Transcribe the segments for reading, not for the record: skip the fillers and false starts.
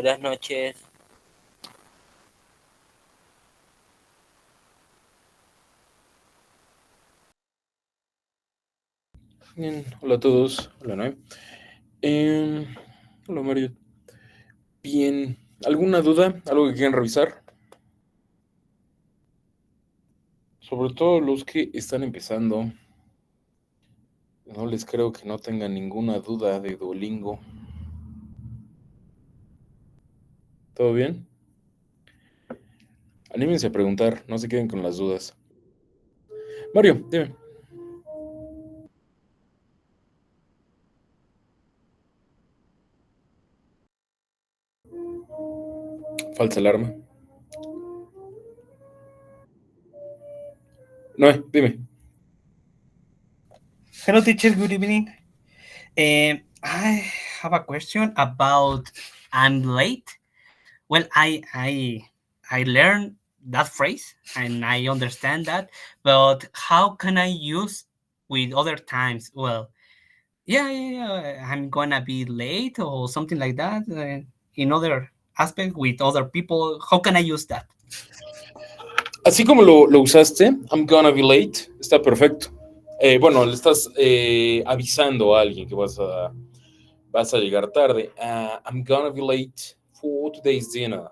Buenas noches. Bien, hola a todos. Hola, Noé. Hola, Mario. Bien, ¿alguna duda? ¿Algo que quieran revisar? Sobre todo los que están empezando. No les creo que no tengan ninguna duda de Duolingo. ¿Todo bien? Anímense a preguntar, no se queden con las dudas. Mario, dime. Falsa alarma. Noé, dime. Hello, teacher. Good evening. I have a question about I'm late. Well, I learned that phrase and I understand that, but how can I use with other times? Well, yeah, I'm gonna be late or something like that. In other aspect with other people, how can I use that? Así como lo usaste, I'm gonna be late, está perfecto. Bueno, le estás avisando a alguien que vas a llegar tarde. I'm gonna be late for today's dinner.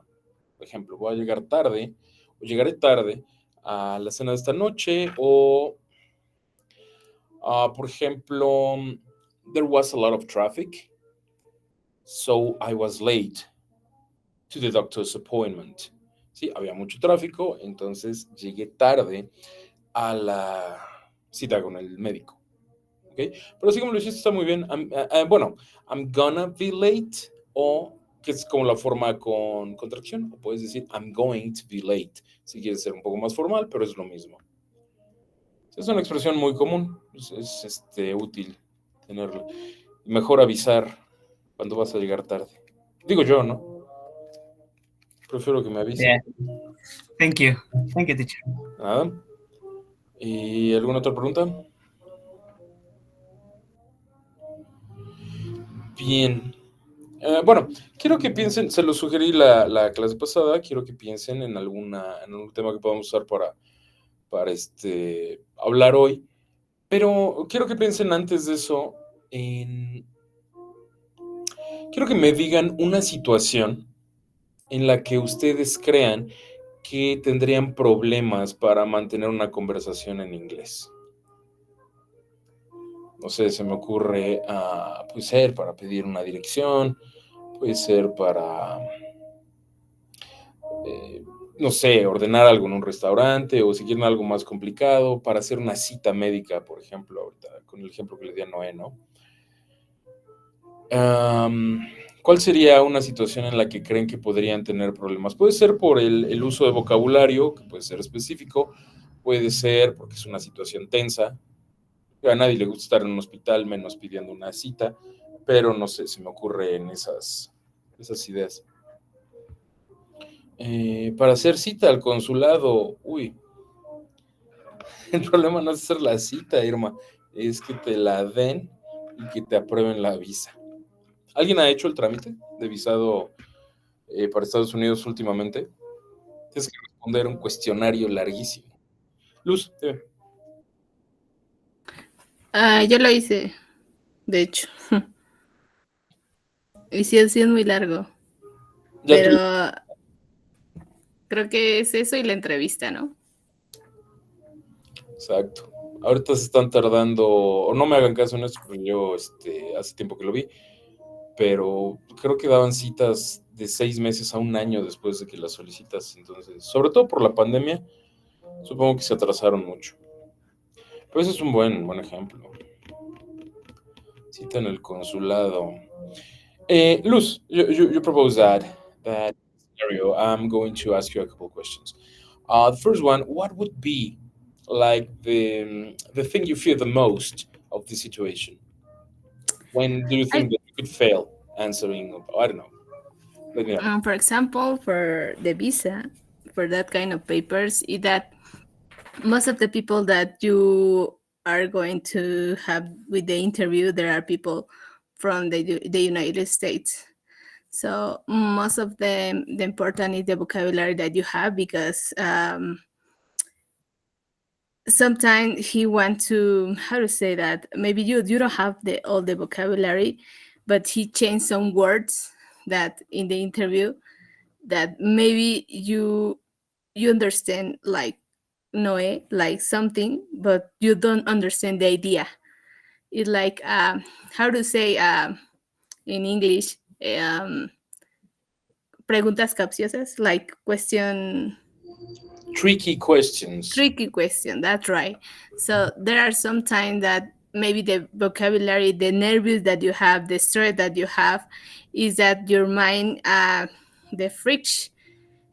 Por ejemplo, voy a llegar tarde o llegaré tarde a la cena de esta noche o, por ejemplo, there was a lot of traffic, so I was late to the doctor's appointment. Sí, había mucho tráfico, entonces llegué tarde a la cita con el médico. ¿Okay? Pero así como lo hiciste está muy bien. Bueno, I'm gonna be late o que es como la forma con contracción, o puedes decir I'm going to be late, si quieres ser un poco más formal, pero es lo mismo. Es una expresión muy común, es útil tenerla. Mejor avisar cuando vas a llegar tarde. Digo yo, ¿no? Prefiero que me avisen. Yeah, thank you. Thank you, teacher. Nada. ¿Y alguna otra pregunta? Bien. Bueno, quiero que piensen, se lo sugerí la clase pasada, quiero que piensen en en un tema que podamos usar para hablar hoy, pero quiero que piensen antes de eso quiero que me digan una situación en la que ustedes crean que tendrían problemas para mantener una conversación en inglés. No sé, se me ocurre, puede ser para pedir una dirección, puede ser para no sé, ordenar algo en un restaurante o si quieren algo más complicado, para hacer una cita médica, por ejemplo, ahorita, con el ejemplo que le di a Noé, ¿no? ¿Cuál sería una situación en la que creen que podrían tener problemas? Puede ser por el uso de vocabulario, que puede ser específico, puede ser porque es una situación tensa. A nadie le gusta estar en un hospital, menos pidiendo una cita, pero no sé, se me ocurre en esas ideas. Para hacer cita al consulado, uy, el problema no es hacer la cita, Irma, es que te la den y que te aprueben la visa. ¿Alguien ha hecho el trámite de visado para Estados Unidos últimamente? Tienes que responder un cuestionario larguísimo. Luz, dime. Yo lo hice, de hecho. Y sí, es muy largo. Ya tú. Pero creo que es eso y la entrevista, ¿no? Exacto. Ahorita se están tardando, o no me hagan caso en esto, porque yo hace tiempo que lo vi, pero creo que daban citas de 6 meses a un año después de que las solicitas. Entonces, sobre todo por la pandemia, supongo que se atrasaron mucho. Pues es un buen ejemplo. Cita en el consulado. Luz, you propose that scenario. I'm going to ask you a couple questions. The first one, what would be like the thing you fear the most of the situation? When do you I, think that you could fail answering? I don't know. Let me know. for example, for the visa, for that kind of papers, is that most of the people that you are going to have with the interview, there are people from the United States. So most of the important is the vocabulary that you have, because sometimes he want to, how to say that, maybe you don't have the all the vocabulary, but he changed some words that in the interview that maybe you understand, like Noe, like something, but you don't understand the idea. It's like how to say in English, preguntas capciosas, like question, Tricky questions. tricky question. That's right. So there are some times that maybe the vocabulary, the nervous that you have, the stress that you have, is that your mind, the friction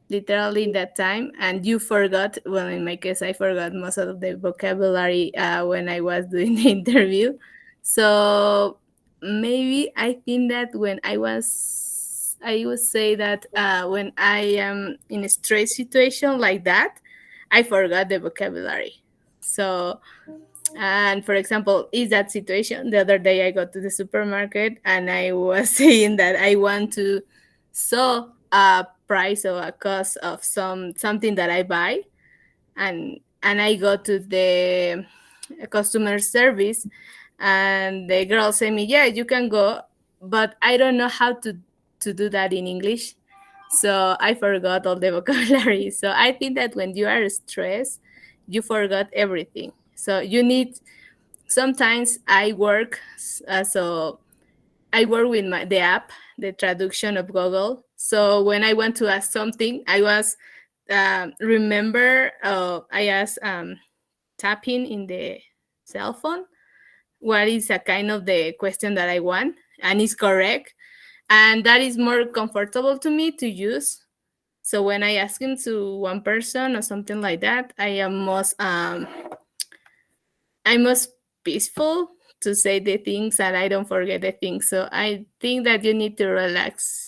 literally in that time, and you forgot, well, in my case I forgot most of the vocabulary when I was doing the interview. So maybe I think that when I would say that when I am in a stress situation like that, I forgot the vocabulary. So, and for example, is that situation the other day I got to the supermarket and I was saying that I want to saw a price or a cost of something that I buy, and I go to the customer service, and the girl say me, yeah, you can go, but I don't know how to do that in English. So I forgot all the vocabulary. So I think that when you are stressed, you forgot everything. So you need, sometimes I work, so I work with the app, the traduction of Google. So when I want to ask something, I was remember I asked tapping in the cell phone what is a kind of the question that I want, and it's correct, and that is more comfortable to me to use. So when I ask him to one person or something like that, I'm most peaceful to say the things and I don't forget the things. So I think that you need to relax.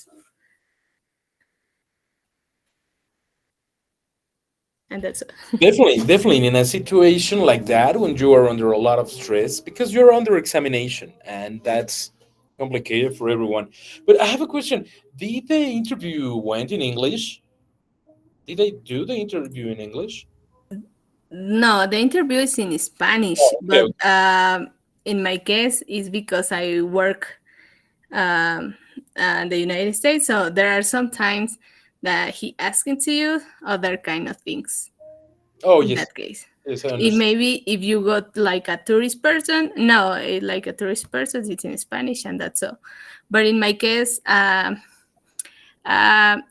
And that's it. Definitely in a situation like that when you are under a lot of stress because you're under examination and that's complicated for everyone. But I have a question. Did the interview went in English? Did they do the interview in English? No, the interview is in Spanish, Oh, okay, but okay. in my case, it's because I work in the United States. So there are some times that he asking to you other kind of things. Oh, In yes. that case, Yes, I it understand. maybe if you got like a tourist person, no, like a tourist person, it's in Spanish and that's all. But in my case, uh, I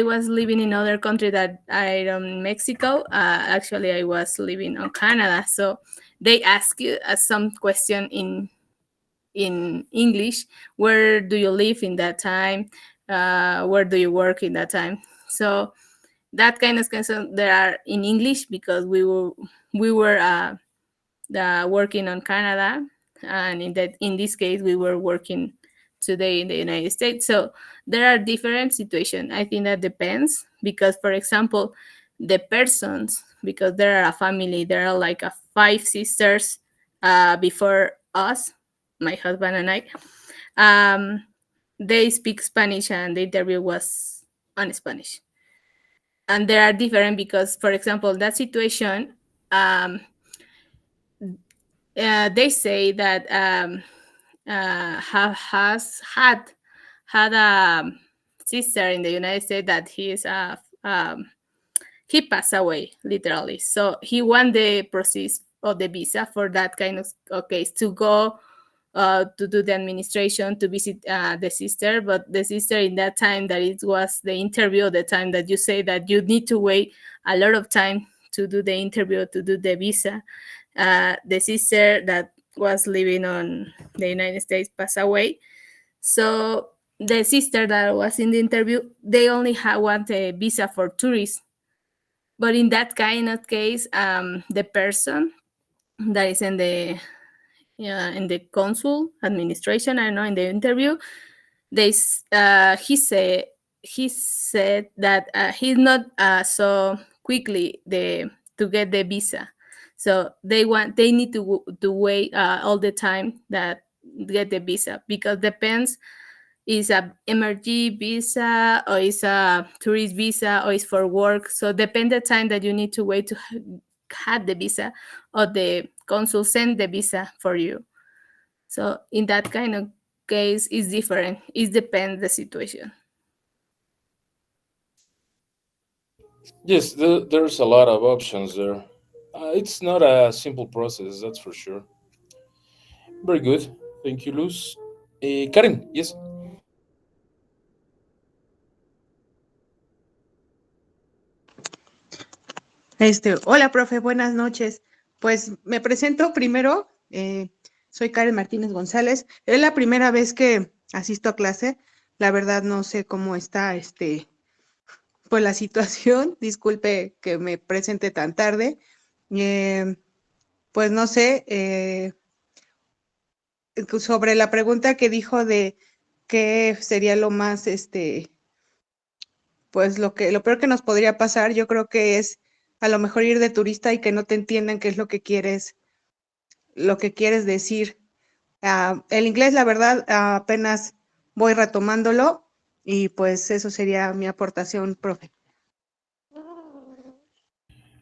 was living in other country that I am Mexico. Actually, I was living on Canada, so they ask you some question in English. Where do you live in that time? Where do you work in that time? So that kind of question there are in English because we were working on Canada, and in this case we were working today in the United States. So there are different situations. I think that depends because, for example, the persons, because there are a family, there are like a five sisters before us, my husband and I. Um, they speak Spanish, and the interview was on Spanish. And they are different because, for example, that situation. They say that has had a sister in the United States that he passed away literally. So he won the process of the visa for that kind of case to go to do the administration to visit the sister. But the sister in that time that it was the interview, the time that you say that you need to wait a lot of time to do the interview to do the visa, the sister that was living on the United States passed away. So the sister that was in the interview, they only had want a visa for tourists. But in that kind of case, the person that is in the consul administration, I don't know, in the interview, he said that he's not so quickly to get the visa. So they need to wait all the time that get the visa because depends is a emergency visa or is a tourist visa or is for work. So depend the time that you need to wait to have the visa or the consul send the visa for you. So in that kind of case, it's different. It depends the situation. Yes, there's a lot of options there. It's not a simple process, that's for sure. Very good. Thank you, Luz. Karen, yes. Hola, profe, buenas noches. Pues me presento primero, soy Karen Martínez González. Es la primera vez que asisto a clase. La verdad no sé cómo está, pues la situación. Disculpe que me presente tan tarde. Eh, pues no sé, sobre la pregunta que dijo de qué sería lo más, pues lo peor que nos podría pasar, yo creo que es a lo mejor ir de turista y que no te entiendan qué es lo que quieres decir. El inglés, la verdad, apenas voy retomándolo y pues eso sería mi aportación, profe.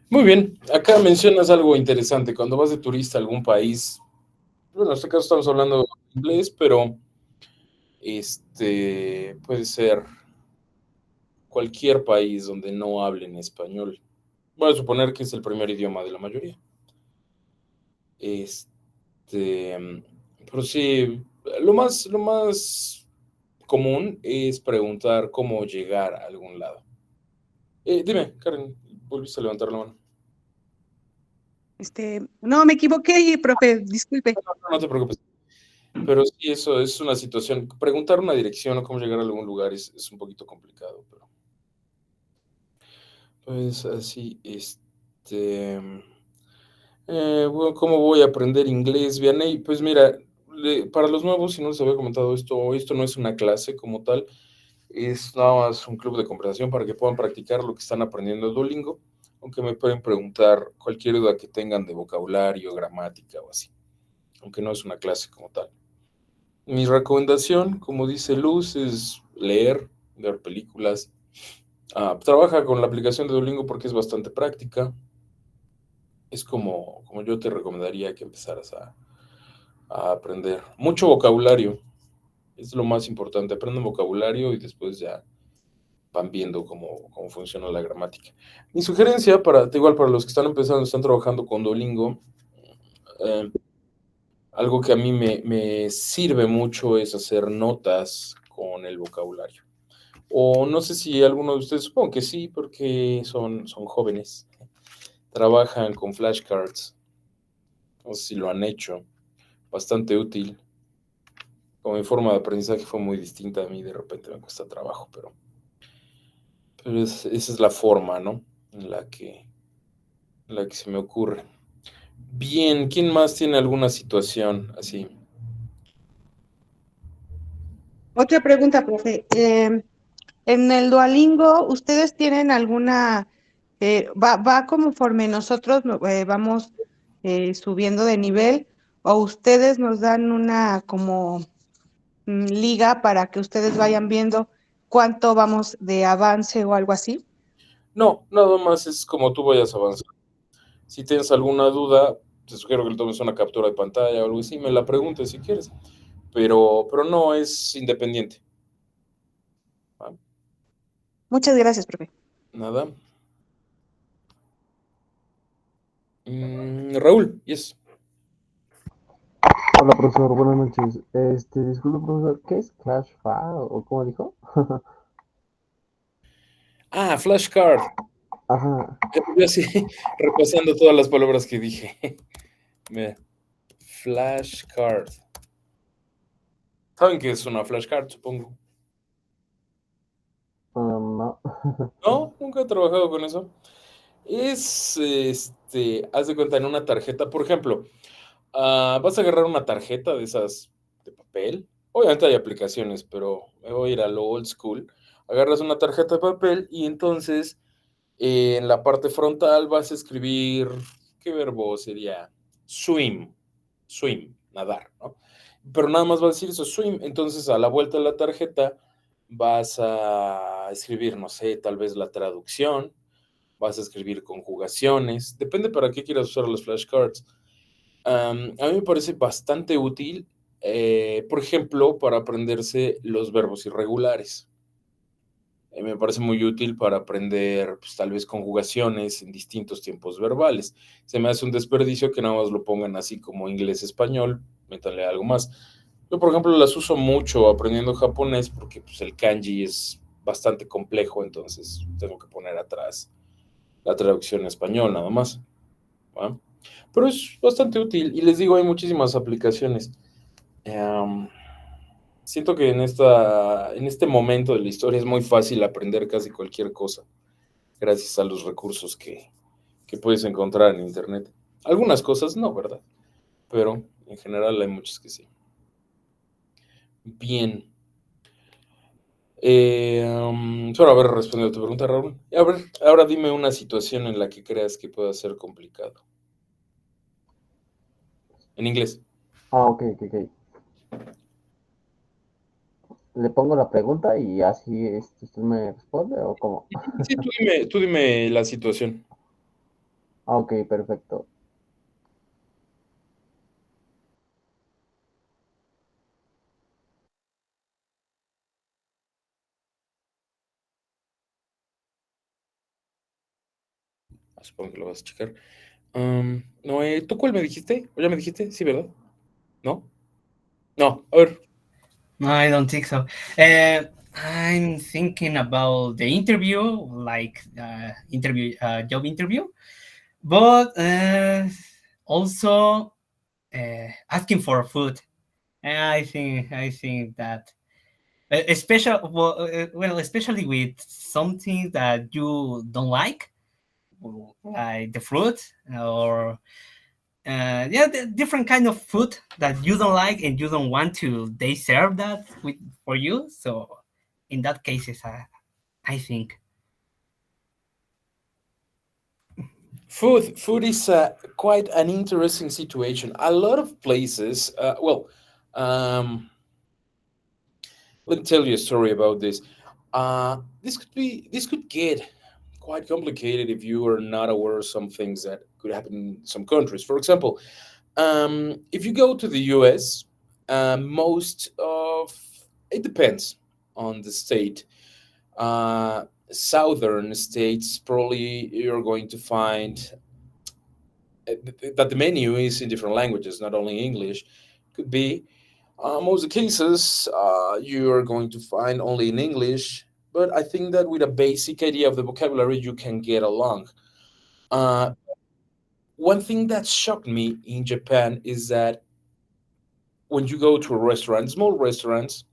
Muy bien. Acá mencionas algo interesante. Cuando vas de turista a algún país, bueno, en este caso estamos hablando de inglés, pero puede ser cualquier país donde no hablen español. Voy a suponer que es el primer idioma de la mayoría. Pero sí, lo más común es preguntar cómo llegar a algún lado. Dime, Karen, volviste a levantar la mano. No, me equivoqué, profe, disculpe. No te preocupes. Pero sí, eso es una situación. Preguntar una dirección o cómo llegar a algún lugar es un poquito complicado, pero pues así, bueno, ¿cómo voy a aprender inglés, Vianney? Pues mira, para los nuevos, si no les había comentado esto no es una clase como tal, es nada más un club de conversación para que puedan practicar lo que están aprendiendo en Duolingo, aunque me pueden preguntar cualquier duda que tengan de vocabulario, gramática o así, aunque no es una clase como tal. Mi recomendación, como dice Luz, es leer, ver películas. Trabaja con la aplicación de Duolingo porque es bastante práctica. Es como yo te recomendaría que empezaras a aprender. Mucho vocabulario, es lo más importante. Aprenden vocabulario y después ya van viendo cómo funciona la gramática. Mi sugerencia, igual para los que están empezando, están trabajando con Duolingo, algo que a mí me sirve mucho es hacer notas con el vocabulario. O no sé si alguno de ustedes, supongo que sí, porque son jóvenes, trabajan con flashcards. No sé si lo han hecho, bastante útil. Como mi forma de aprendizaje fue muy distinta a mí, de repente me cuesta trabajo, pero esa es la forma, ¿no? En la que se me ocurre. Bien, ¿quién más tiene alguna situación así? Otra pregunta, profe. En el Duolingo, ¿ustedes tienen alguna, va conforme nosotros vamos subiendo de nivel o ustedes nos dan una como liga para que ustedes vayan viendo cuánto vamos de avance o algo así? No, nada más es como tú vayas avanzando. Si tienes alguna duda, te sugiero que le tomes una captura de pantalla o algo así, me la preguntes si quieres, pero no es independiente. ¿Va? Muchas gracias, profe. Nada. Raúl, yes. Hola, profesor, buenas noches. Disculpe, profesor, ¿qué es Clash File o cómo dijo? Flashcard. Ajá. Yo así, repasando todas las palabras que dije. Mira, flashcard. ¿Saben qué es una flashcard, supongo? No. No, nunca he trabajado con eso. Es, haz de cuenta en una tarjeta, por ejemplo, vas a agarrar una tarjeta de esas de papel. Obviamente hay aplicaciones, pero me voy a ir a lo old school. Agarras una tarjeta de papel y entonces en la parte frontal vas a escribir, ¿qué verbo sería? Swim, nadar, ¿no? pero nada más va a decir eso, swim. Entonces, a la vuelta de la tarjeta vas a escribir, no sé, tal vez la traducción, vas a escribir conjugaciones, depende para qué quieras usar los flashcards. A mí me parece bastante útil, por ejemplo, para aprenderse los verbos irregulares. Me parece muy útil para aprender, pues, tal vez conjugaciones en distintos tiempos verbales. Se me hace un desperdicio que nada más lo pongan así como inglés-español, métanle algo más. Yo, por ejemplo, las uso mucho aprendiendo japonés porque pues, el kanji es bastante complejo, entonces tengo que poner atrás la traducción en español nada más. ¿Va? Pero es bastante útil y les digo, hay muchísimas aplicaciones. Siento que en este momento de la historia es muy fácil aprender casi cualquier cosa gracias a los recursos que puedes encontrar en Internet. Algunas cosas no, ¿verdad? Pero en general hay muchas que sí. Bien. Solo haber respondido a tu pregunta, Raúl. A ver, ahora dime una situación en la que creas que pueda ser complicado. En inglés. Ok. Le pongo la pregunta y así usted me responde o cómo. Sí, tú dime la situación. Ok, perfecto. Supongo que lo vas a checar. No, ¿tú cuál me dijiste? ¿O ya me dijiste? Sí, ¿verdad? ¿No? No, a ver. No, I don't think so. I'm thinking about the interview, like job interview, but also asking for food. I think that especially with something that you don't like the fruit or yeah, the different kind of food that you don't like and you don't want to they serve that for you. So in that cases, I think. Food is quite an interesting situation. A lot of places, let me tell you a story about this. This could get quite complicated if you are not aware of some things that could happen in some countries. For example, if you go to the US, most of it depends on the state. Southern states, probably you're going to find that the menu is in different languages, not only English. Could be most of the cases you're going to find only in English, but I think that with a basic idea of the vocabulary, you can get along. Uh, One thing that shocked me in Japan is that when you go to a restaurant, small restaurants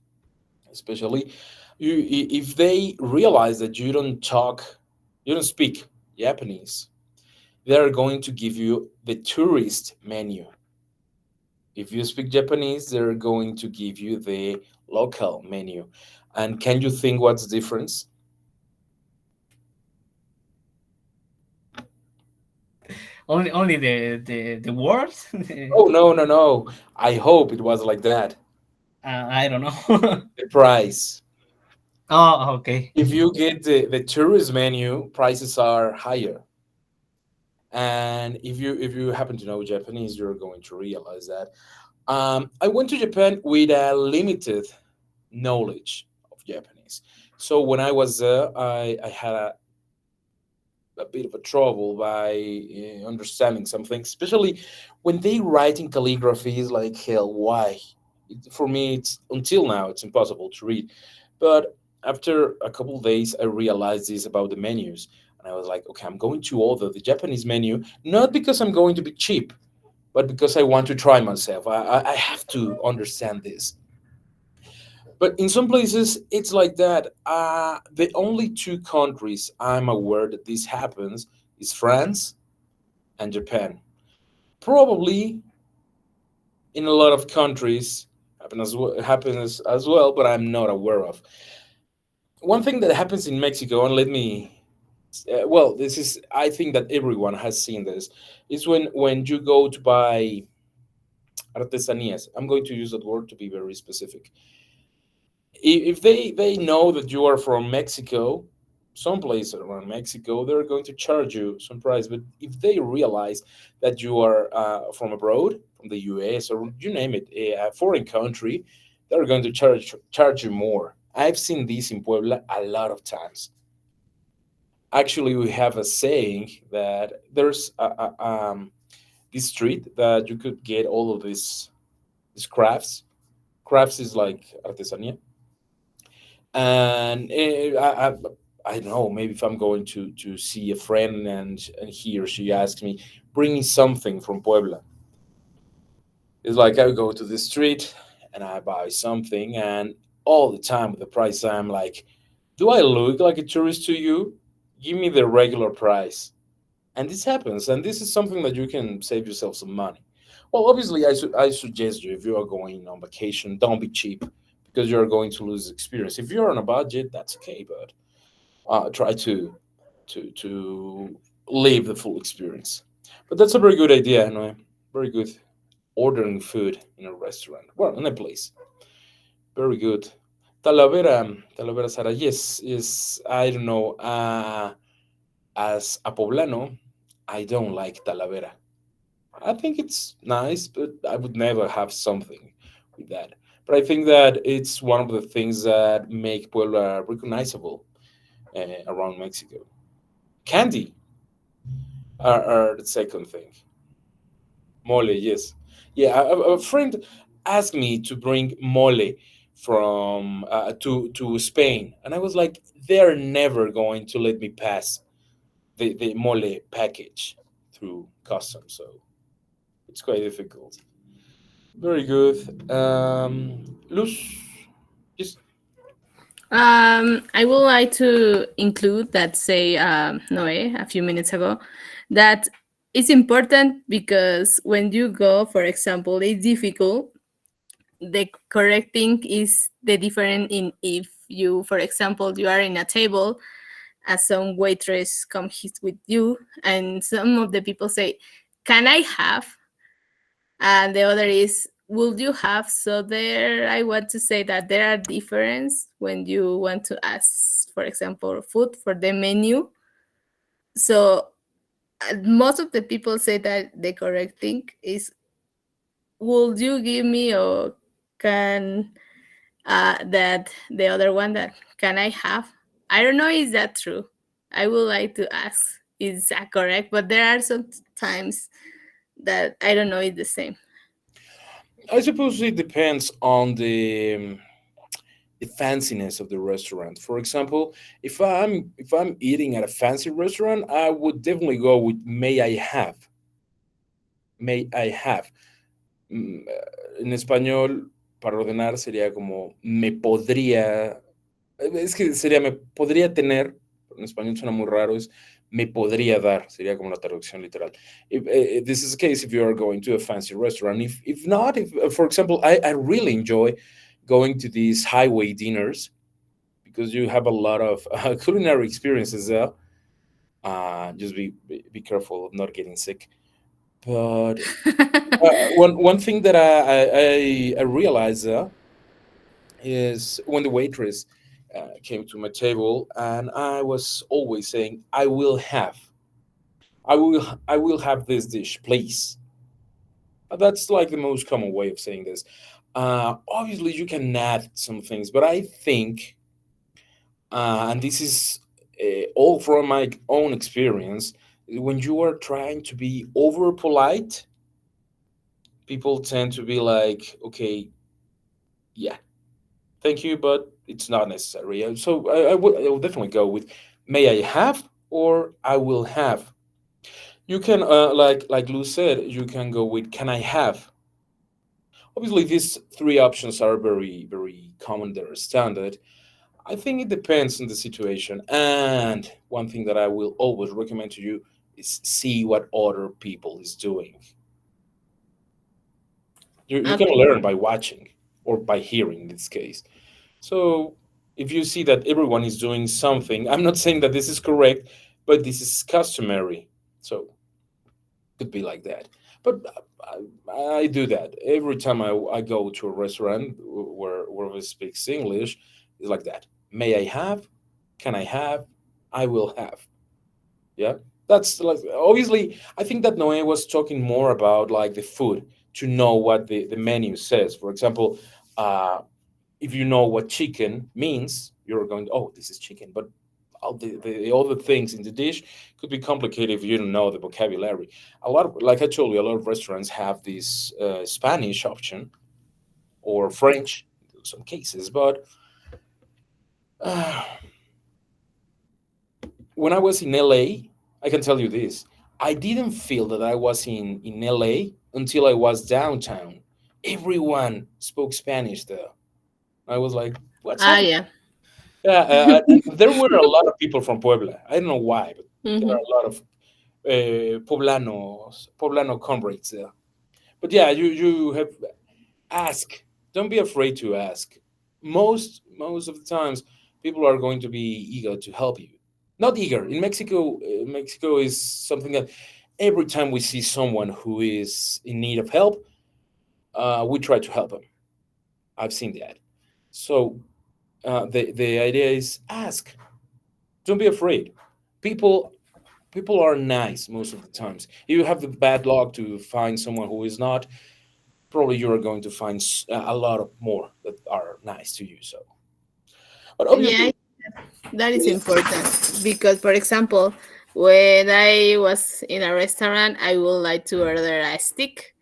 especially, if they realize that you don't speak Japanese, they're going to give you the tourist menu. If you speak Japanese, they're going to give you the local menu. And can you think what's the difference? Only the words. Oh, no. I hope it was like that. I don't know. The price. Oh, okay. If you get the tourist menu, prices are higher. And if you happen to know Japanese, you're going to realize that. I went to Japan with a limited knowledge of Japanese. So when I was there, I had a bit of a trouble by understanding something, especially when they write in calligraphy is like hell. Why? For me, it's until now it's impossible to read. But after a couple of days, I realized this about the menus, and I was like, okay, I'm going to order the Japanese menu not because I'm going to be cheap, but because I want to try myself. I have to understand this. But in some places, it's like that. The only two countries I'm aware that this happens is France and Japan. Probably in a lot of countries happens as well, but I'm not aware of. One thing that happens in Mexico, and let me, this is I think that everyone has seen this, is when you go to buy artesanías. I'm going to use that word to be very specific. If they know that you are from Mexico, someplace around Mexico, they're going to charge you some price. But if they realize that you are from abroad, from the US or you name it, a foreign country, they're going to charge you more. I've seen this in Puebla a lot of times. Actually, we have a saying that there's this street that you could get all of these crafts. Crafts is like artesanía, and I don't know, maybe if I'm going to see a friend and he or she asks me, bring me something from Puebla. It's like I go to the street and I buy something, and all the time with the price, I'm like, do I look like a tourist to you? Give me the regular price. And this happens, and this is something that you can save yourself some money. Well, obviously, I suggest you if you are going on vacation, don't be cheap because you're going to lose experience. If you're on a budget, that's okay, but try to live the full experience. But that's a very good idea, no? Very good ordering food in a restaurant, well, in a place. Very good. Talavera, Sara. Yes, yes. I don't know. As a poblano, I don't like Talavera. I think it's nice, but I would never have something with that. But I think that it's one of the things that make Puebla recognizable around Mexico. Candy are the second thing. Mole, yes. Yeah, a friend asked me to bring mole from to Spain, and I was like, they're never going to let me pass the mole package through customs, so it's quite difficult. Very good. Luz, yes. I would like to include that say Noe a few minutes ago that it's important because when you go, for example, it's difficult. The correct thing is the different in if you, for example, you are in a table, as some waitress come hit with you, and some of the people say, "Can I have?" and the other is will you have. So there I want to say that there are difference when you want to ask, for example, food for the menu. So most of the people say that the correct thing is will you give me, or can that the other one, that can I have. I don't know, is that true? I would like to ask, is that correct? But there are some times that I don't know, it's the same. I suppose it depends on the fanciness of the restaurant. For example, if I'm eating at a fancy restaurant, I would definitely go with may I have. May I have. En español, para ordenar sería como me podría. Es que sería me podría tener, pero en español suena muy raro, es me podría dar, sería como la traducción literal. This is the case if you are going to a fancy restaurant. If not, if for example, I really enjoy going to these highway dinners because you have a lot of culinary experiences there. Just be careful of not getting sick. But one thing that I realized is when the waitress came to my table, and I was always saying, I will have this dish, please." That's like the most common way of saying this. Obviously, you can add some things, but I think, and this is all from my own experience, when you are trying to be over polite, people tend to be like, okay, yeah, thank you, but it's not necessary. So I will definitely go with may I have or I will have. You can like Lou said, you can go with can I have. Obviously, these three options are very very common. They're standard. I think it depends on the situation. And one thing that I will always recommend to you is see what other people is doing. You can Okay. learn by watching or by hearing in this case. So if you see that everyone is doing something, I'm not saying that this is correct, but this is customary. So could be like that. But I do that every time I go to a restaurant where we speak English. It's like that. May I have? Can I have? I will have. Yeah, that's like obviously. I think that Noé was talking more about like the food to know what the menu says. For example, uh, if you know what chicken means, you're going, oh, this is chicken. But all the other things in the dish could be complicated if you don't know the vocabulary. A lot of, like I told you, a lot of restaurants have this Spanish option or French in some cases. But uh, when I was in LA, I can tell you this. I didn't feel that I was in LA until I was downtown. Everyone spoke Spanish there. I was like, what's Ah, happening? yeah. Yeah, and there were a lot of people from Puebla. I don't know why, but there are Mhm. a lot of Poblano comrades there. But yeah, you have ask. Don't be afraid to ask. Most of the times, people are going to be eager to help you. Not eager. In Mexico, Mexico is something that every time we see someone who is in need of help, we try to help them. I've seen that. So the idea is ask. Don't be afraid. People people are nice most of the times. If you have the bad luck to find someone who is not, probably you are going to find a lot of more that are nice to you. So, but Yeah, obviously, that is important because, for example, when I was in a restaurant, I would like to order a steak,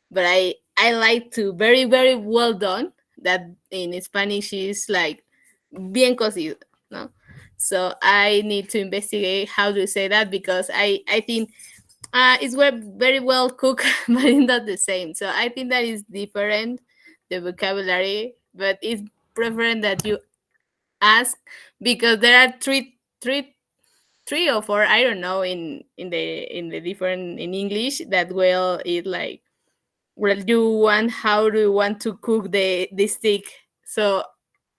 but I like to very well done. That in Spanish is like bien cocido, no? So I need to investigate how to say that because I think it's very well cooked, but it's not the same. So I think that is different, the vocabulary, but it's preferent that you ask because there are three or four, I don't know, in the different in English that will it like, well, you want, how do you want to cook the steak. So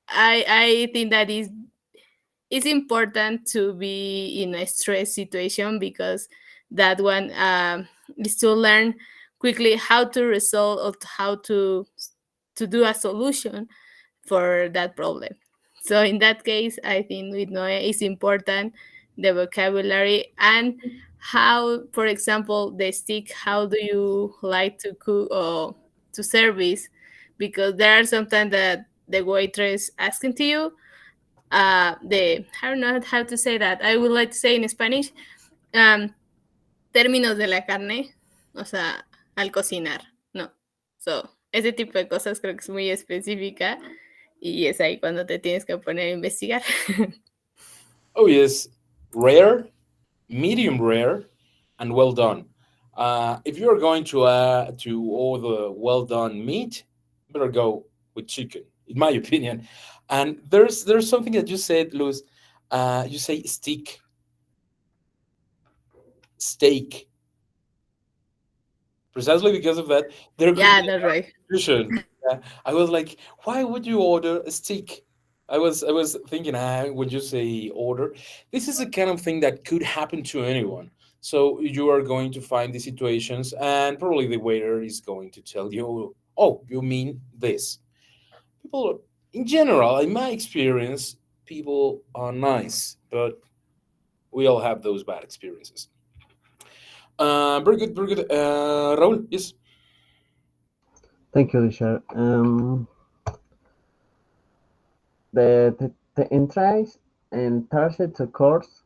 I think that is it's important to be in a stress situation because that one is to learn quickly how to resolve or how to do a solution for that problem. So in that case, I think with Noe is important the vocabulary and how, for example, the stick. How do you like to cook or to service? Because there are sometimes that the waitress asking to you, the I don't know how to say that. I would like to say in Spanish, um, términos de la carne, o sea, al cocinar, ¿no? So, ese tipo de cosas creo que es muy específica y es ahí cuando te tienes que poner a investigar. oh yes, rare, medium rare, and well done. If you are going to order well done meat, better go with chicken, in my opinion. And there's something that you said, Luz. You say steak. Precisely because of that, there could Yeah, be that's a right. confusion. I was like, why would you order a steak? I was thinking, when you say order, this is the kind of thing that could happen to anyone. So you are going to find these situations, and probably the waiter is going to tell you, "Oh, you mean this?" People, in general, in my experience, people are nice, but we all have those bad experiences. Very good, very good. Raul, yes. Thank you, Richard. The entries and target to course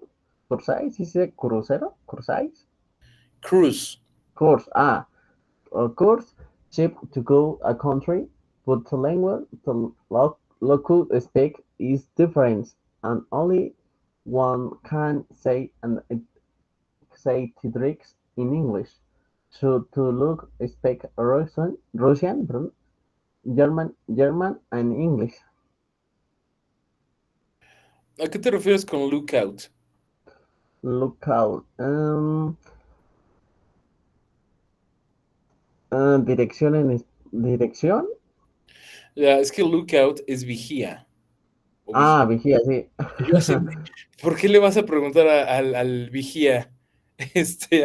is it crucero? Cruise. Course, course, ship to go a country, but the language the local speak is different, and only one can say and say Tidrix in English. So to look speak Russian, pardon, German, and English. ¿A qué te refieres con lookout? Look out. Dirección dirección. Ya, es que lookout es vigía. O Vigía, sí. Yo así, ¿por qué le vas a preguntar al vigía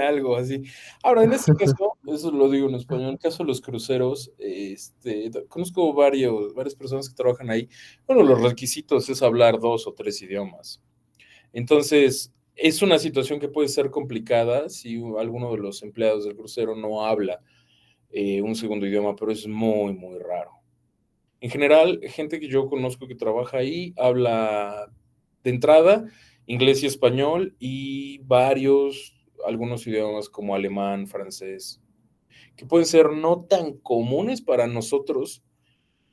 algo así? Ahora, en este caso, eso lo digo en español. En el caso de los cruceros, conozco varias personas que trabajan ahí. Bueno, los requisitos es hablar 2 o 3 idiomas. Entonces, es una situación que puede ser complicada si alguno de los empleados del crucero no habla un segundo idioma, pero es muy, muy raro. En general, gente que yo conozco que trabaja ahí habla de entrada inglés y español y algunos idiomas como alemán, francés, que pueden ser no tan comunes para nosotros,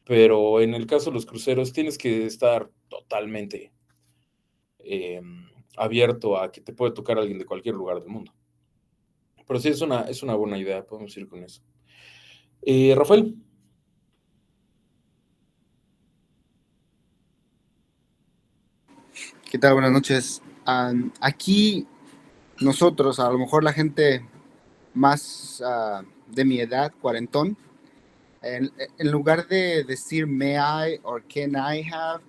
pero en el caso de los cruceros tienes que estar totalmente eh, abierto a que te puede tocar alguien de cualquier lugar del mundo. Pero sí, es una buena idea, podemos ir con eso. Rafael. ¿Qué tal? Buenas noches. Aquí nosotros, a lo mejor la gente más de mi edad, cuarentón, en lugar de decir may I or can I have,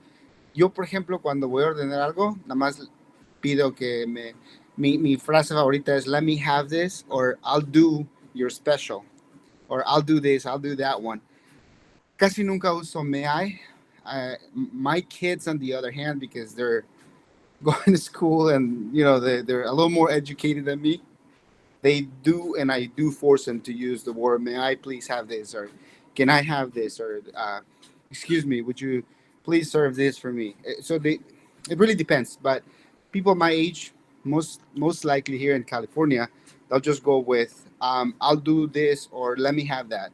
yo por ejemplo cuando voy a ordenar algo, nada más pido que mi frase favorita es let me have this or I'll do your special or I'll do this, I'll do that one. Casi nunca uso may I. My kids on the other hand, because they're going to school and they're a little more educated than me, they do, and I do force them to use the word may I please have this, or can I have this, or excuse me, would you please serve this for me. So it really depends, but people my age, most likely here in California, they'll just go with I'll do this or let me have that.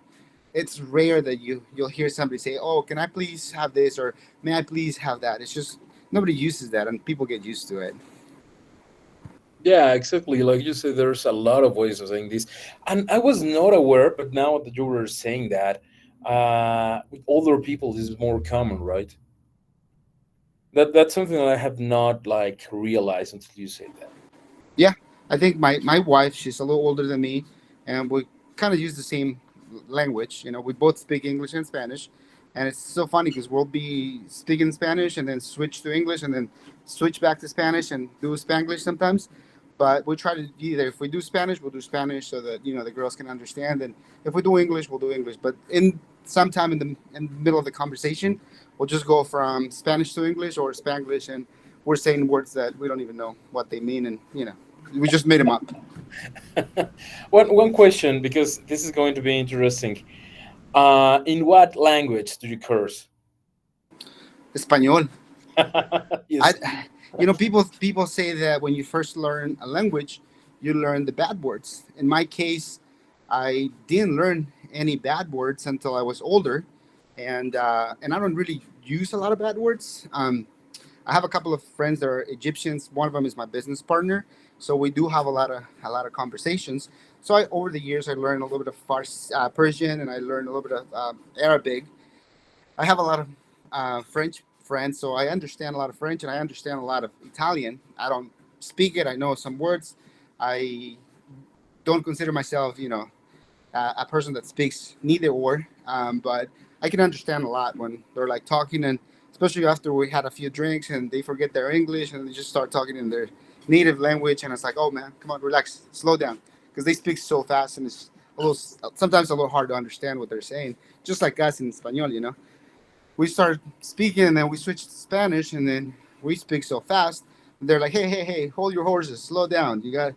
It's rare that you'll hear somebody say, oh, can I please have this, or may I please have that. It's just nobody uses that, and people get used to it. Yeah, exactly. Like you said, there's a lot of ways of saying this. And I was not aware, but now that you were saying that, with older people, this is more common, right? That's something that I have not like realized until you said that. Yeah, I think my wife, she's a little older than me, and we kind of use the same language. We both speak English and Spanish, and it's so funny because we'll be speaking Spanish and then switch to English and then switch back to Spanish and do Spanglish sometimes. But we try to either, if we do Spanish, we'll do Spanish so that the girls can understand, and if we do English, we'll do English. But sometime in the middle of the conversation, we'll just go from Spanish to English or Spanglish, and we're saying words that we don't even know what they mean, and we just made them up. One question, because this is going to be interesting. In what language do you curse? Español. Yes. People say that when you first learn a language, you learn the bad words. In my case, I didn't learn any bad words until I was older, and I don't really use a lot of bad words. I have a couple of friends that are Egyptians. One of them is my business partner, so we do have a lot of conversations. So over the years, I learned a little bit of Persian, and I learned a little bit of Arabic. I have a lot of French friends, so I understand a lot of French, and I understand a lot of Italian. I don't speak it. I know some words. I don't consider myself, a person that speaks neither or, but I can understand a lot when they're like talking, and especially after we had a few drinks and they forget their English and they just start talking in their native language, and it's like, oh man, come on, relax, slow down, because they speak so fast and it's sometimes a little hard to understand what they're saying, just like us in Espanol. We start speaking and then we switch to Spanish, and then we speak so fast. And they're like, hey, hold your horses, slow down. You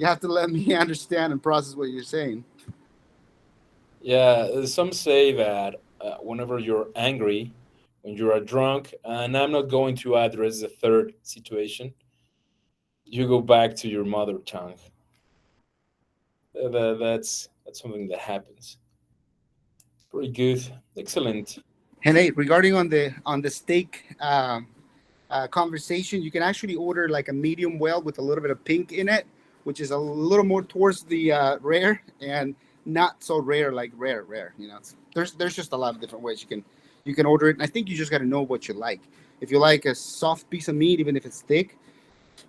have to let me understand and process what you're saying. Yeah, some say that whenever you're angry, when you are drunk, and I'm not going to address the third situation, you go back to your mother tongue. That's something that happens. Pretty good, excellent. And hey, regarding on the steak conversation, you can actually order like a medium well with a little bit of pink in it, which is a little more towards the rare, and not so rare like rare. There's just a lot of different ways you can order it, and I think you just got to know what you like. If you like a soft piece of meat, even if it's thick,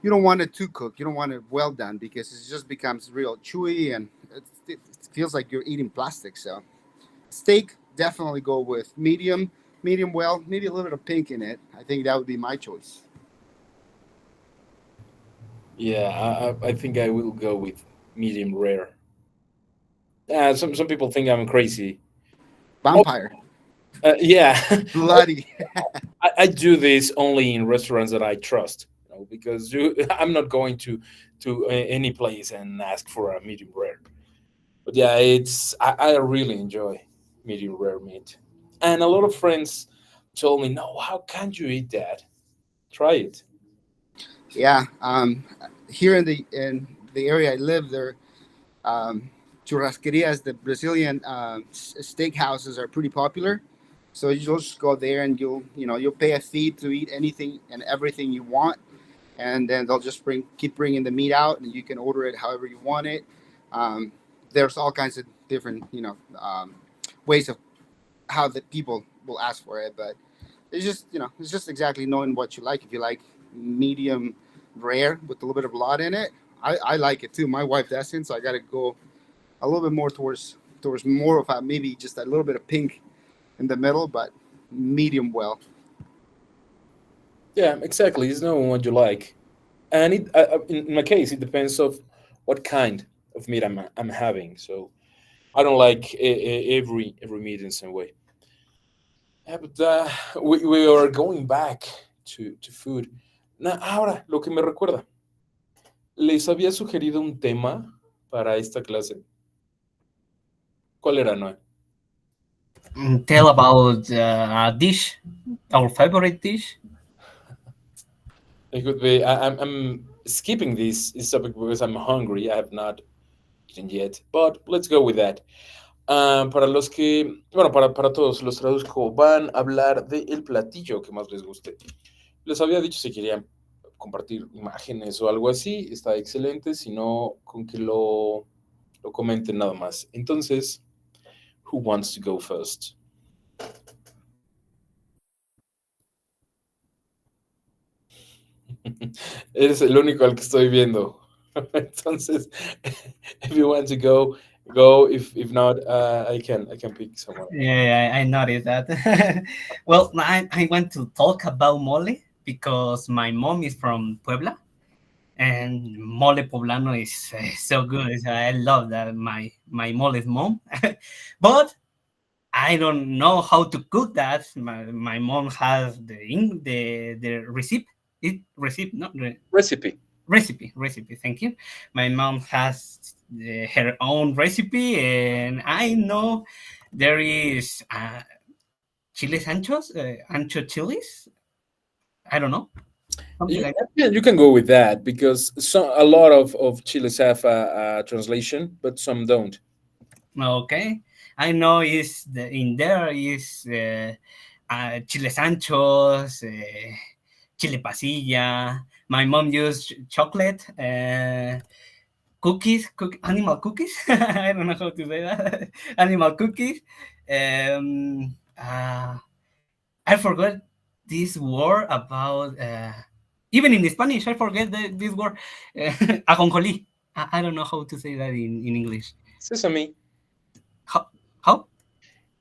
you don't want it too cooked. You don't want it well done, because it just becomes real chewy and it feels like you're eating plastic. So steak, definitely go with medium well, maybe a little bit of pink in it. I think that would be my choice. Yeah, I think I will go with medium rare. Some people think I'm crazy. Oh, Vampire. yeah. Bloody. I do this only in restaurants that I trust, because I'm not going to any place and ask for a medium rare. But yeah, I really enjoy medium rare meat, and a lot of friends told me, "No, how can you eat that? Try it." Yeah. Here in the area I live, there churrasquerias, the Brazilian steakhouses are pretty popular. So you just go there and you'll pay a fee to eat anything and everything you want, and then they'll just keep bringing the meat out, and you can order it however you want it. Um, there's all kinds of different ways of how the people will ask for it, but it's just exactly knowing what you like. If you like medium rare with a little bit of blood in it, I like it too. My wife doesn't, so I got to go a little bit more towards more of a, maybe just a little bit of pink in the middle, but medium well. Yeah, exactly. It's knowing what you like, and in my case, it depends of what kind of meat I'm having. So I don't like every meat in the same way. Yeah, but we are going back to food. Ahora, lo que me recuerda, les había sugerido un tema para esta clase. ¿Cuál era, Noé? Tell about a dish, our favorite dish. It could be. I'm skipping this topic because I'm hungry. I have not eaten yet, but let's go with that. Para los que, bueno, para todos los traduzco, van a hablar del platillo que más les guste. Les había dicho si querían compartir imágenes o algo así, está excelente, si no, con que lo comenten nada más. Entonces, who wants to go first? Eres el único al que estoy viendo. Entonces, if you want to go, go. If not, I can pick someone. Yeah, I noticed that. Well, I want to talk about mole because my mom is from Puebla, and mole poblano is so good. I love that my mole's mom, but I don't know how to cook that. My mom has the recipe. Recipe, not Recipe. recipe. Thank you. My mom has her own recipe, and I know there is chiles anchos, ancho chilies. I don't know, something like that. Yeah, you can go with that because a lot of chiles have a translation, but some don't. Okay, I know is in there is chiles anchos, chile pasilla. My mom used chocolate. Cookies, animal cookies. I don't know how to say that. Animal cookies. I forgot this word about. Even in Spanish, I forget this word. Ajonjolí. I don't know how to say that in English. Sesame. How?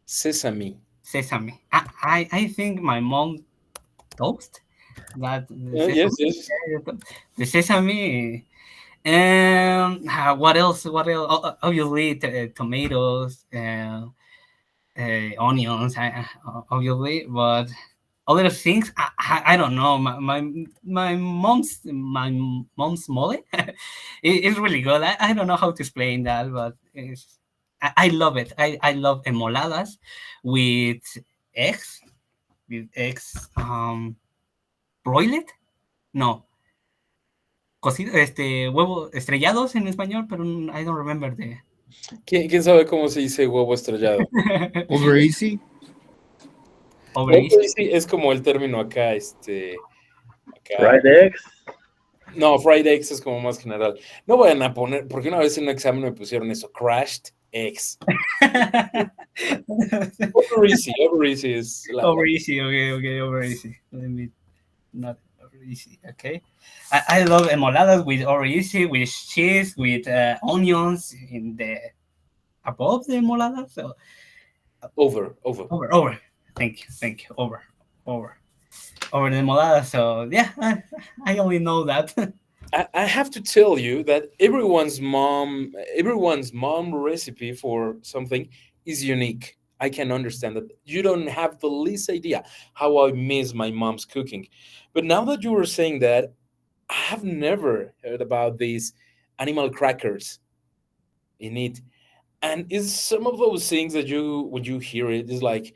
Sesame. Sesame. I think my mom toast that Yes, yes. the sesame. And what else? What else? Obviously, tomatoes, onions, obviously, but other things I don't know. My mom's mole it's really good. I don't know how to explain that, but I love it. I love emoladas with eggs, broiled. No, cocido, huevo estrellados en español, pero I don't remember the. ¿Quién sabe cómo se dice huevo estrellado? Over easy. Over Huevo easy. easy es como el término acá, acá. Fried eggs. No, fried eggs es como más general. No vayan a poner, porque una vez en un examen me pusieron eso, crashed eggs. Over easy is Over easy, okay, over easy. Let me not over easy, okay. I love emoladas with over easy, with cheese, with onions in the above the emolada. So over. over. Thank you. Over the emolada. So yeah, I only know that. I have to tell you that everyone's mom recipe for something is unique. I can understand that. You don't have the least idea how I miss my mom's cooking. But now that you were saying that, I have never heard about these animal crackers in it. And it's some of those things that you, when you hear it, is like,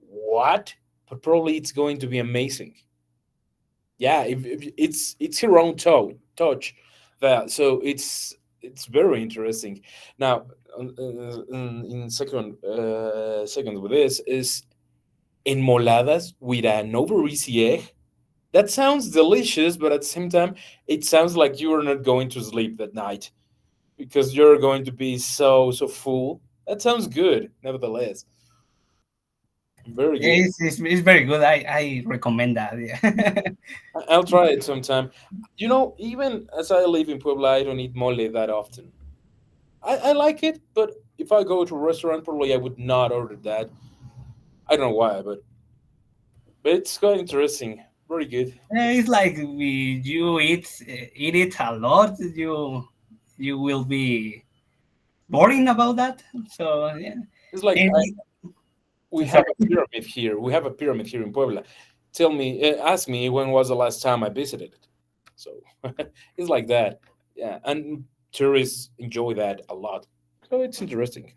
what? But probably it's going to be amazing. Yeah, if it's her own touch that, so it's very interesting. Now, in second with this is enmoladas with an over easy egg. That sounds delicious, but at the same time, it sounds like you are not going to sleep that night because you're going to be so full. That sounds good, nevertheless. Very good. It's very good. I recommend that. Yeah. I'll try it sometime. Even as I live in Puebla, I don't eat mole that often. I like it, but if I go to a restaurant, probably I would not order that. I don't know why, but it's quite interesting. Very good. It's like you eat it a lot, you will be boring about that. So yeah. It's like And we have sorry. a pyramid here. We have a pyramid here in Puebla. Ask me when was the last time I visited it. So it's like that. Yeah, and tourists enjoy that a lot. So it's interesting.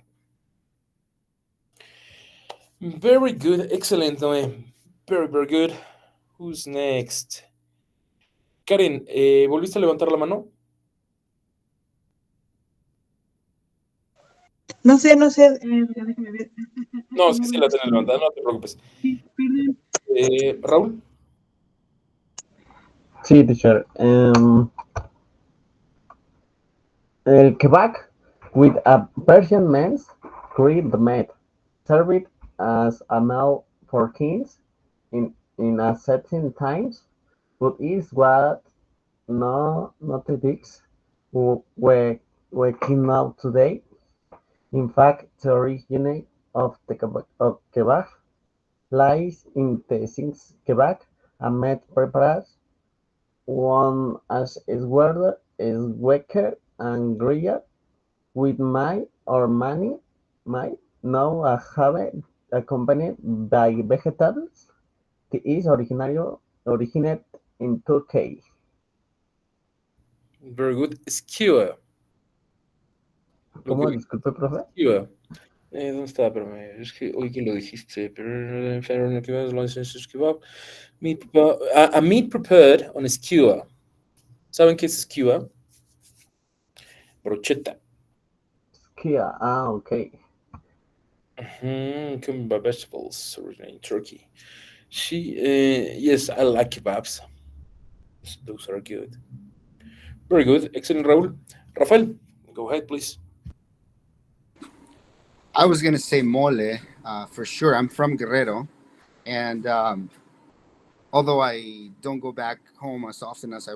Very good. Excellent, Noé. Very, very good. Who's next? Karen, ¿volviste a levantar la mano? No sé, déjame ver. No, sí, sí la tenés levantada, no te preocupes. Sí, perdón. Raúl, Sí, teacher. El kebab with a Persian men's grilled meat, served as a meal for kings in a certain times, but is what no notifics we came out today. In fact, the origin of kebab lies in the six kebab, a meat prepared one as is word is wicker and grilled with my or many my now a have accompanied by vegetables. It is originated in Turkey. very good. Skewer. Lo ¿Cómo? que Disculpe, profe. skewer. ¿Dónde está? Espérame, es que hoy que lo dijiste, pero kebab. A meat prepared on a skewer. ¿Saben qué es skewer? Brocheta. Kia. Ah, okay. Cooked by vegetables originating in Turkey. Yes, I like kebabs. Those are good. Very good. Excellent, Raúl. Rafael, go ahead, please. I was gonna say mole for sure. I'm from Guerrero, and although I don't go back home as often as I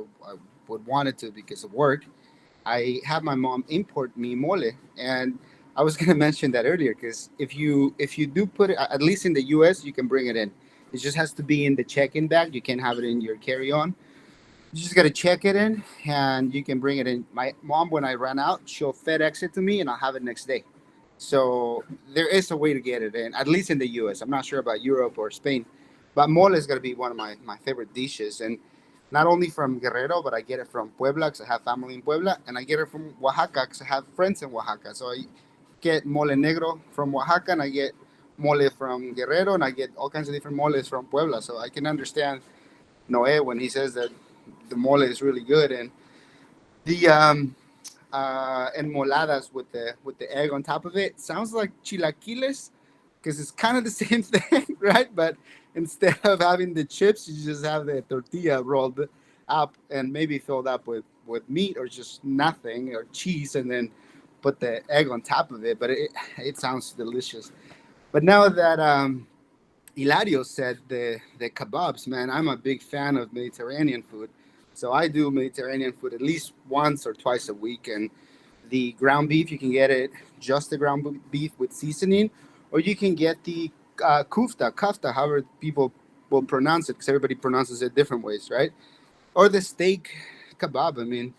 would want it to because of work, I have my mom import me mole, and I was gonna mention that earlier because if you do put it at least in the U.S. you can bring it in. It just has to be in the check-in bag. You can't have it in your carry-on. You just gotta check it in, and you can bring it in. My mom, when I run out, she'll FedEx it to me, and I'll have it next day. So there is a way to get it in, at least in the U.S. I'm not sure about Europe or Spain, but mole is gonna be one of my favorite dishes, and not only from Guerrero, but I get it from Puebla because I have family in Puebla, and I get it from Oaxaca because I have friends in Oaxaca. So I get mole negro from Oaxaca, and I get mole from Guerrero, and I get all kinds of different moles from Puebla. So I can understand Noé when he says that the mole is really good, and the enmoladas with the egg on top of it sounds like chilaquiles because it's kind of the same thing, right? But instead of having the chips, you just have the tortilla rolled up and maybe filled up with meat or just nothing or cheese, and then put the egg on top of it. But it sounds delicious. But now that Hilario said the kebabs, man, I'm a big fan of Mediterranean food. So I do Mediterranean food at least once or twice a week. And the ground beef, you can get it just the ground beef with seasoning, or you can get the kufta, however people will pronounce it, because everybody pronounces it different ways, right? Or the steak kebab. I mean,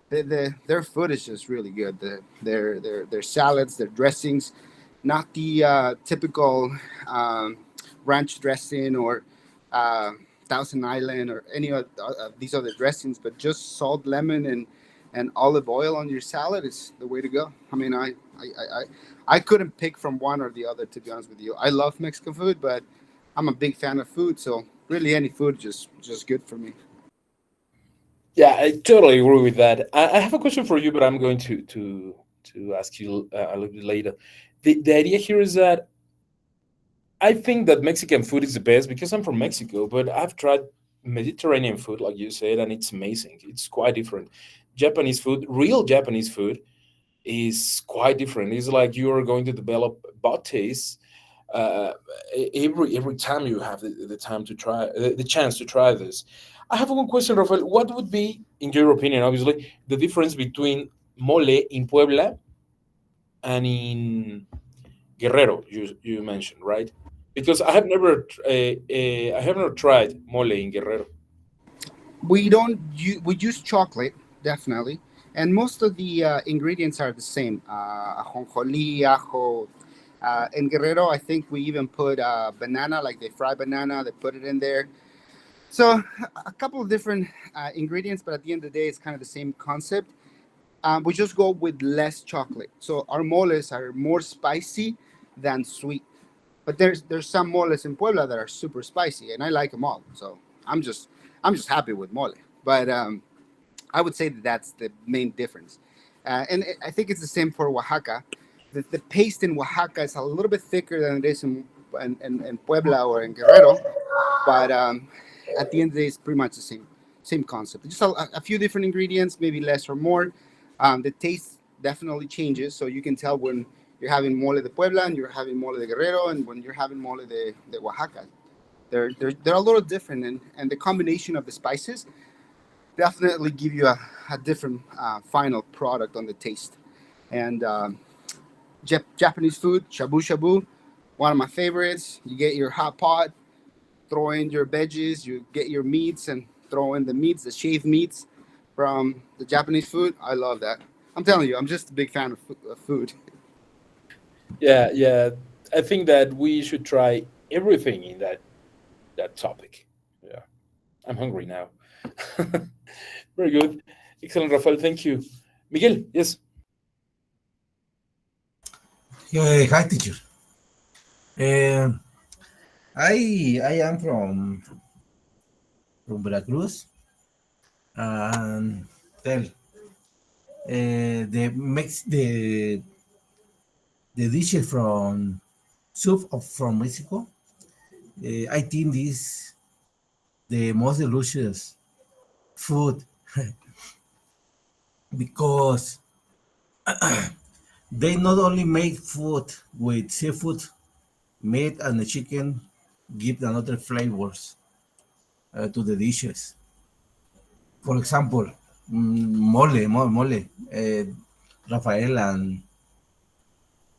their food is just really good. Their salads, their dressings, not the typical ranch dressing or uh, Thousand Island or any of these other dressings, but just salt, lemon, and olive oil on your salad is the way to go. I mean, I couldn't pick from one or the other, to be honest with you. I love Mexican food, but I'm a big fan of food, so really any food just good for me. Yeah, I totally agree with that. I have a question for you, but I'm going to ask you a little bit later. The idea here is that I think that Mexican food is the best because I'm from Mexico, but I've tried Mediterranean food, like you said, and it's amazing. It's quite different. Japanese food, real Japanese food, is quite different. It's like you are going to develop bad taste every time you have the time to try the chance to try this. I have one question, Rafael. What would be, in your opinion, obviously, the difference between mole in Puebla and in Guerrero? You mentioned, right? Because I have never tried mole in Guerrero. We don't we use chocolate, definitely, and most of the ingredients are the same. Ajonjolí, ajo. In Guerrero, I think we even put banana, like they fry banana, they put it in there. So a couple of different ingredients, but at the end of the day, it's kind of the same concept. We just go with less chocolate. So our moles are more spicy than sweet. But there's some moles in Puebla that are super spicy, and I like them all. So I'm just I'm just happy with mole. But I would say that that's the main difference. And I think it's the same for Oaxaca. The paste in Oaxaca is a little bit thicker than it is in Puebla or in Guerrero. But at the end of the day, it's pretty much the same concept. Just a few different ingredients, maybe less or more. The taste definitely changes, so you can tell when you're having mole de Puebla and you're having mole de Guerrero, and when you're having mole de Oaxaca. They're a little different, and the combination of the spices definitely give you a different final product on the taste. And Japanese food, shabu shabu, one of my favorites. You get your hot pot, throw in your veggies, you get your meats, and throw in the meats, the shaved meats from the Japanese food. I love that. I'm telling you, I'm just a big fan of food. Yeah, yeah. I think that we should try everything in that topic. Yeah, I'm hungry now. Very good, excellent, Rafael. Thank you, Miguel. Yes. Hi, teacher. Um, I am from Veracruz, and tell the dishes from soup from Mexico. I think this the most delicious food because they not only make food with seafood, meat, and the chicken give another flavors to the dishes. For example, mole. Rafael and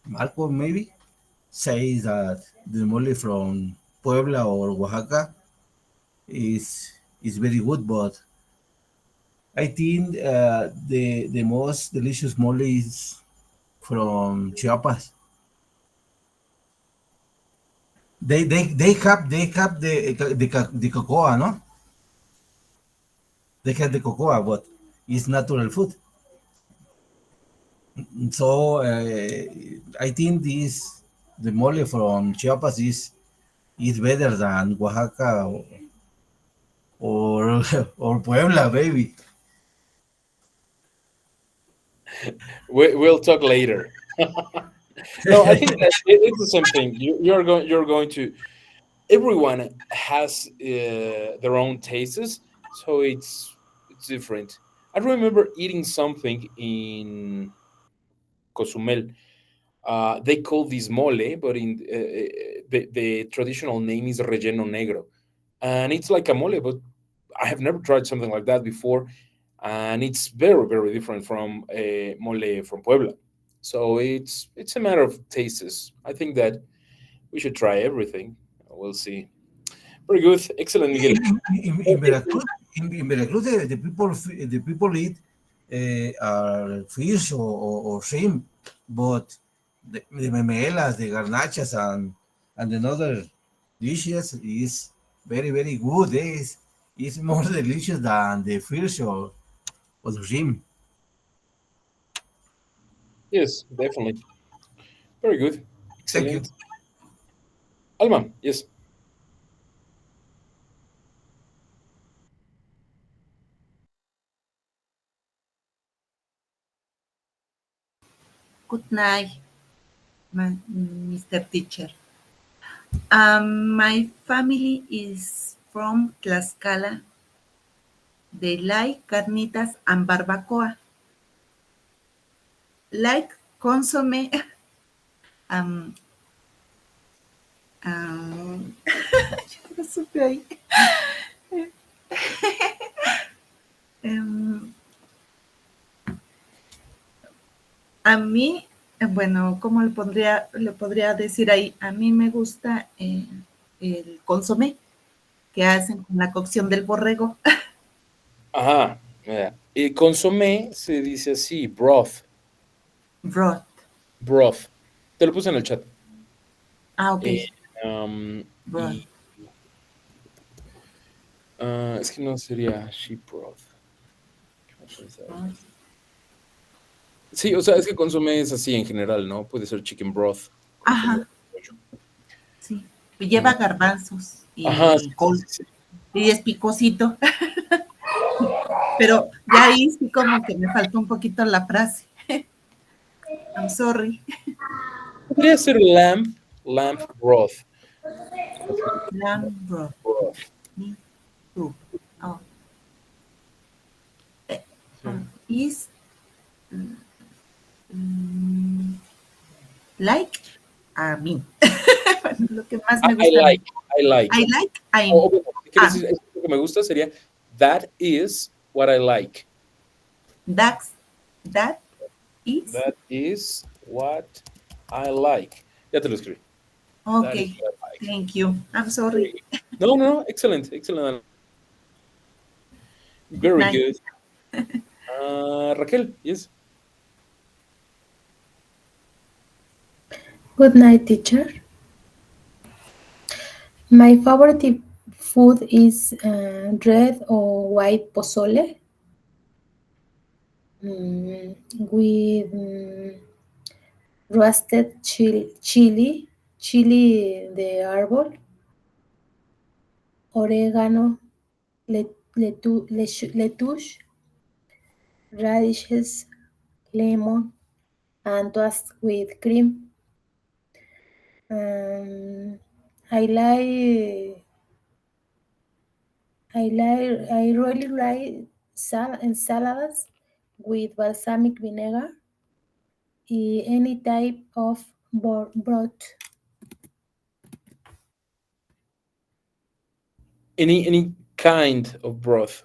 Marco maybe says that the mole from Puebla or Oaxaca is very good, but I think the most delicious mole is from Chiapas. They have the cocoa, no? They have the cocoa, but it's natural food. So I think this the mole from Chiapas is better than Oaxaca or or Puebla, baby. We'll talk later. No, I think that it's the same thing. You're going to. Everyone has their own tastes, so it's different. I remember eating something in Cozumel. They call this mole, but in the traditional name is relleno negro, and it's like a mole, but I have never tried something like that before, and it's very very different from a mole from Puebla. So it's a matter of tastes. I think that we should try everything. We'll see. Very good, excellent, Miguel. In Veracruz, in Veracruz, the people eat fish or shrimp, but the memelas, the garnachas, and another dishes is very good. It's more delicious than the fish or the shrimp. Yes, definitely. Very good. Thank you. Excellent. Alma, yes. Good night, Mr. Teacher. My family is from Tlaxcala. They like carnitas and barbacoa. Like consome. Um, ya no supe ahí. Em, a mí, bueno, ¿cómo le podría decir ahí? A mí me gusta el consomé que hacen con la cocción del borrego. Ajá. Mira, consomé se dice así, broth. Broth. Broth. Te lo puse en el chat. Ah, ok. Broth. Es que no sería sheep broth. Sí, o sea, es que consomé es así en general, ¿no? Puede ser chicken broth. Ajá. Sí. Lleva garbanzos y ajá, col. Sí. Y es picosito. Pero ya ahí sí como que me faltó un poquito la frase. I'm sorry. Podría ser lamb broth. Lamb broth. Me too. Oh. Is like a mí. Lo que más me gusta. I like. ¿Qué decir? Lo que me gusta sería that is what I like. That is what I like. Ya te lo escribí. Okay. Like. Thank you. I'm sorry. No, excellent. Very good. Raquel, yes. Good night, teacher. My favorite food is red or white pozole with roasted chili de árbol, oregano, lettuce, radishes, lemon, and toast with cream. I really like salads with balsamic vinegar and any type of broth. Any kind of broth.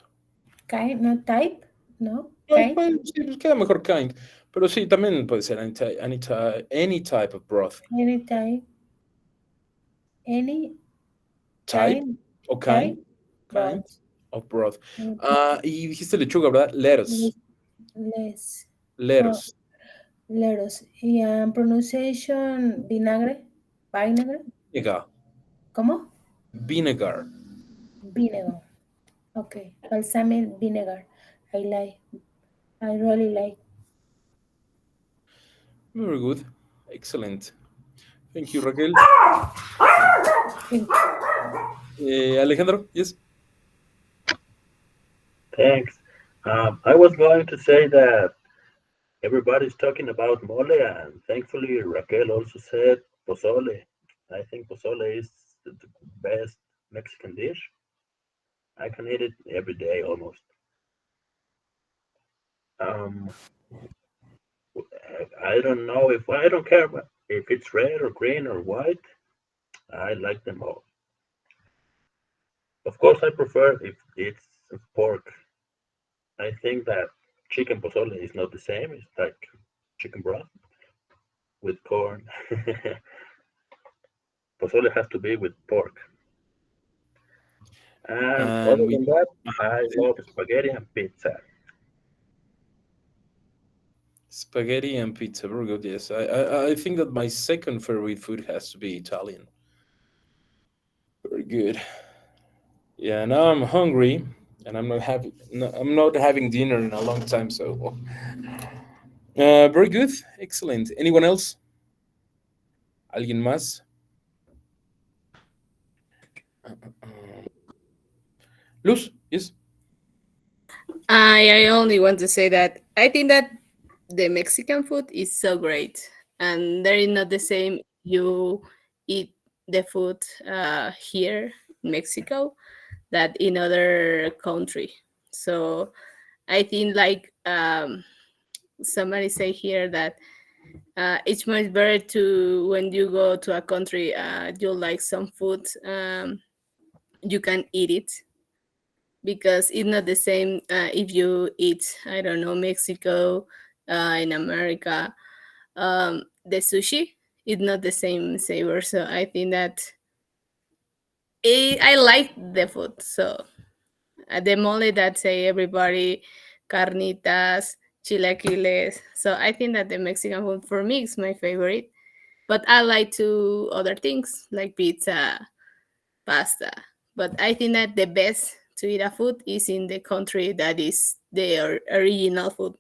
Kind, not type, no? Kind? Sí, queda mejor kind. Pero sí, también puede ser any type of broth. Any type. Any type o kind of broth. Y dijiste lechuga, ¿verdad? Lettuce. Lettuce. Y pronunciation vinegar. Vinegar. ¿Cómo? Vinegar. Okay. Balsamic vinegar. I really like. Very good. Excellent. Thank you, Raquel. Alejandro, yes. Thanks. I was going to say that everybody's talking about mole, and thankfully Raquel also said pozole. I think pozole is the best Mexican dish. I can eat it every day almost. I don't know if I don't care if it's red or green or white. I like them all. Of course, I prefer if it's pork. I think that chicken pozole is not the same. It's like chicken broth with corn. Pozole has to be with pork. And And other we than that, I love spaghetti and pizza. spaghetti and pizza, very good. Yes, I think that my second favorite food has to be Italian. Very good. Yeah, now I'm hungry, and I'm not having dinner in a long time. So, very good, excellent. Anyone else? ¿Alguien más? Luz, yes. I only want to say that I think that the Mexican food is so great, and there is not the same you eat the food here in Mexico that in other country. So I think like somebody say here that it's much better to when you go to a country you like some food you can eat it because it's not the same if you eat I don't know Mexico in America the sushi it's not the same savor so I think that I like the food so the mole that say everybody carnitas chilaquiles so I think that the Mexican food for me is my favorite but I like to other things like pizza pasta but I think that the best to eat a food is in the country that is the original food.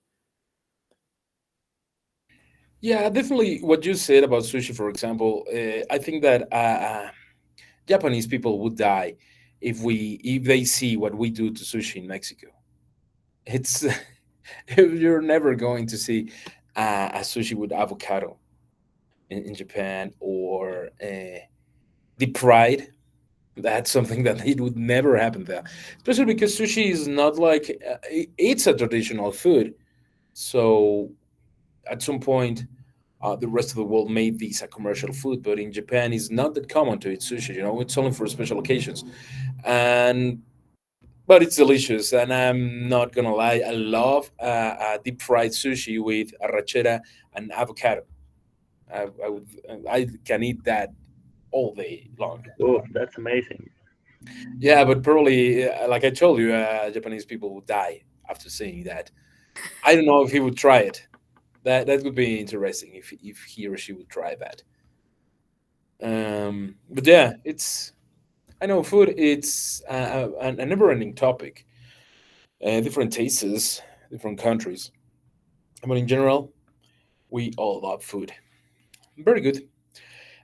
Yeah, definitely. What you said about sushi, for example, I think that Japanese people would die if they see what we do to sushi in Mexico. It's you're never going to see a sushi with avocado in Japan or deep fried. That's something that it would never happen there, especially because sushi is not like it's a traditional food. So at some point, the rest of the world made these a commercial food, but in Japan, it's not that common to eat sushi. You know, it's only for special occasions, and but it's delicious. And I'm not gonna lie, I love deep fried sushi with arrachera and avocado. I can eat that all day long. Oh, that's amazing. Yeah, but probably, like I told you, Japanese people would die after seeing that. I don't know if he would try it. That would be interesting if he or she would try that. But yeah, it's I know food. It's a never-ending topic. Different tastes, different countries, but in general, we all love food. Very good.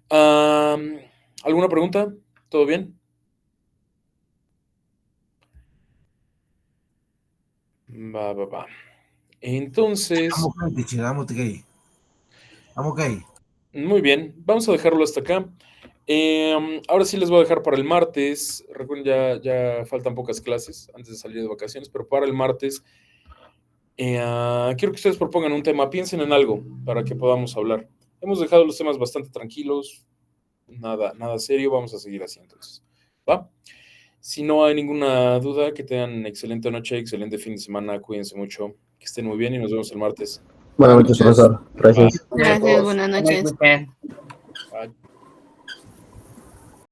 ¿Alguna pregunta? ¿Todo bien? Va. Entonces, I'm okay. muy bien, vamos a dejarlo hasta acá. Ahora sí les voy a dejar para el martes. Recuerden, ya faltan pocas clases antes de salir de vacaciones, pero para el martes quiero que ustedes propongan un tema, piensen en algo para que podamos hablar. Hemos dejado los temas bastante tranquilos, nada serio, vamos a seguir así entonces. ¿Va? Si no hay ninguna duda, que tengan excelente noche, excelente fin de semana, cuídense mucho, que estén muy bien y nos vemos el martes. Buenas noches, profesor. Gracias. Gracias, buenas Nice noches. weekend.